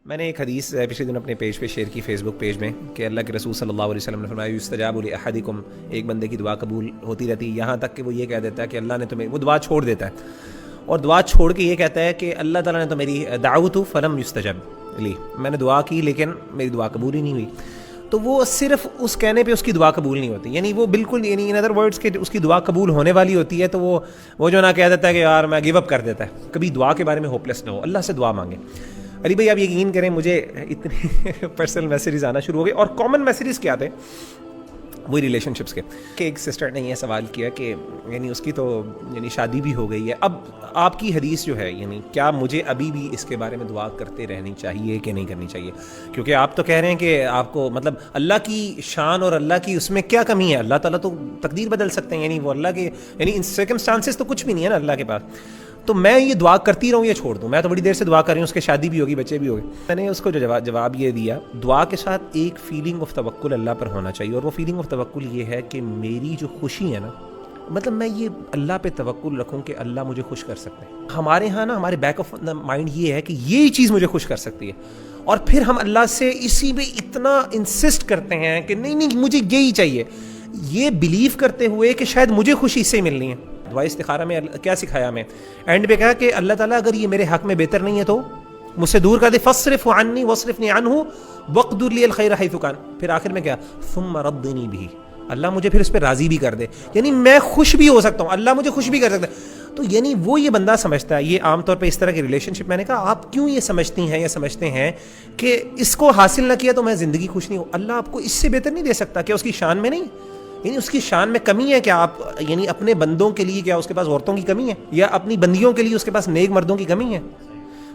میں نے ایک حدیث پچھلے دن اپنے پیج پہ شیئر کی، فیس بک پیج میں، کہ اللہ کے رسول صلی اللہ علیہ وسلم نے فرمایا یستجاب لاحدکم، ایک بندے کی دعا قبول ہوتی رہتی ہے یہاں تک کہ وہ یہ کہہ دیتا ہے کہ اللہ نے تمہیں، وہ دعا چھوڑ دیتا ہے اور دعا چھوڑ کے یہ کہتا ہے کہ اللہ تعالیٰ نے تو میری دعوت فلم یستجب لی، میں نے دعا کی لیکن میری دعا قبول ہی نہیں ہوئی. تو وہ صرف اس کہنے پہ اس کی دعا قبول نہیں ہوتی، یعنی وہ بالکل، یعنی ان ادر ورڈس کہ اس کی دعا قبول ہونے والی ہوتی ہے تو وہ جو نہ کہہ دیتا ہے کہ یار میں گیو اپ کر دیتا ہے. کبھی دعا کے بارے میں ہوپلیس نہ ہو، اللہ سے دعا مانگے. علی بھائی آپ یقین کریں مجھے اتنے پرسنل میسیجز آنا شروع ہو گئے، اور کامن میسیجز کیا تھے وہی ریلیشن شپس کے، کہ ایک سسٹر نے یہ سوال کیا کہ یعنی اس کی تو یعنی شادی بھی ہو گئی ہے، اب آپ کی حدیث جو ہے یعنی کیا مجھے ابھی بھی اس کے بارے میں دعا کرتے رہنی چاہیے کہ نہیں کرنی چاہیے؟ کیونکہ آپ تو کہہ رہے ہیں کہ آپ کو مطلب اللہ کی شان اور اللہ کی اس میں کیا کمی ہے، اللہ تعالیٰ تو تقدیر بدل سکتے ہیں، یعنی وہ اللہ کے یعنی ان سرکمسٹانسز تو کچھ بھی نہیں ہے نا اللہ کے پاس. تو میں یہ دعا کرتی رہوں یا چھوڑ دوں؟ میں تو بڑی دیر سے دعا کر رہی ہوں، اس کے شادی بھی ہوگی، بچے بھی ہوگے. میں نے اس کو جو جواب یہ دیا، دعا کے ساتھ ایک فیلنگ آف توکل اللہ پر ہونا چاہیے، اور وہ فیلنگ آف توکل یہ ہے کہ میری جو خوشی ہے نا، مطلب میں یہ اللہ پہ توکل رکھوں کہ اللہ مجھے خوش کر سکتے ہیں. ہمارے ہاں نا ہمارے بیک آف دا مائنڈ یہ ہے کہ یہی چیز مجھے خوش کر سکتی ہے، اور پھر ہم اللہ سے اسی پہ اتنا انسسٹ کرتے ہیں کہ نہیں مجھے یہی چاہیے، یہ بلیو کرتے ہوئے کہ شاید مجھے خوشی اس سے ملنی ہے. دعائے استخارہ میں کیا سکھایا ہمیں؟ اینڈ پہ کہا کہ اللہ تعالیٰ اگر یہ میرے حق میں بہتر نہیں ہے تو مجھ سے دور کر دے، فاصرف عنی واصرفنی عنہ واقدر لی الخیر حیث کان. پھر آخر میں کیا؟ ثم ردنی بھی، اللہ مجھے پھر اس پہ راضی بھی کر دے، یعنی میں خوش بھی ہو سکتا ہوں، اللہ مجھے خوش بھی کر سکتا ہے. تو یعنی وہ یہ بندہ سمجھتا ہے، یہ عام طور پہ اس طرح کی ریلیشن شپ، میں نے کہا آپ کیوں یہ سمجھتی ہیں یا سمجھتے ہیں کہ اس کو حاصل نہ کیا تو میں زندگی خوش نہیں ہوں؟ اللہ آپ کو اس سے بہتر نہیں دے سکتا؟ کیا اس کی شان میں نہیں، یعنی اس کی شان میں کمی ہے کیا؟ آپ یعنی اپنے بندوں کے لیے کیا اس کے پاس عورتوں کی کمی ہے، یا اپنی بندیوں کے لیے اس کے پاس نیک مردوں کی کمی ہے؟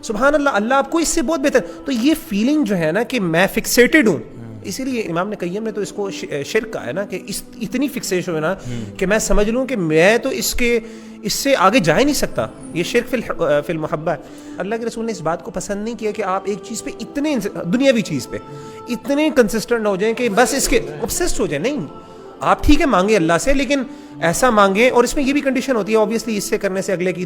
سبحان اللہ، اللہ آپ کو اس سے بہت بہتر. تو یہ فیلنگ جو ہے نا کہ میں فکسیٹڈ ہوں، اسی لیے امام نے قیم نے تو اس کو شرک کہا ہے نا، کہ اتنی فکسیشن ہے نا کہ میں سمجھ لوں کہ میں تو اس سے آگے جا ہی نہیں سکتا. یہ شرک فی المحبہ ہے. اللہ کے رسول نے اس بات کو پسند نہیں کیا کہ آپ ایک چیز پہ اتنے دنیاوی چیز پہ اتنے کنسسٹنٹ ہو جائیں کہ بس اس کے obsessed ہو جائیں. نہیں، آپ ٹھیک ہے مانگے اللہ سے، لیکن ایسا مانگیں، اور اس میں یہ بھی کنڈیشن ہوتی ہے اوبیسلی، اس سے کرنے سے اگلے کی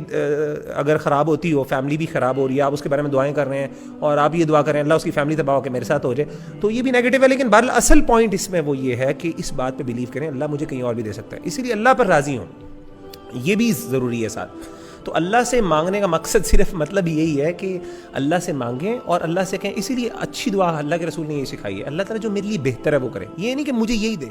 اگر خراب ہوتی ہو، فیملی بھی خراب ہو رہی ہے، آپ اس کے بارے میں دعائیں کر رہے ہیں اور آپ یہ دعا کریں اللہ اس کی فیملی تباہ ہو کے میرے ساتھ ہو جائے، تو یہ بھی نیگیٹو ہے. لیکن بہرحال اصل پوائنٹ اس میں وہ یہ ہے کہ اس بات پہ بلیو کریں اللہ مجھے کہیں اور بھی دے سکتا ہے، اسی لیے اللہ پر راضی ہوں، یہ بھی ضروری ہے ساتھ. تو اللہ سے مانگنے کا مقصد صرف مطلب یہی ہے کہ اللہ سے مانگیں اور اللہ سے کہیں. اسی لیے اچھی دعا اللہ کے رسول نے یہ سکھائی ہے، اللہ تعالیٰ جو میرے لیے بہتر ہے وہ کرے، یہ نہیں کہ مجھے یہی دے.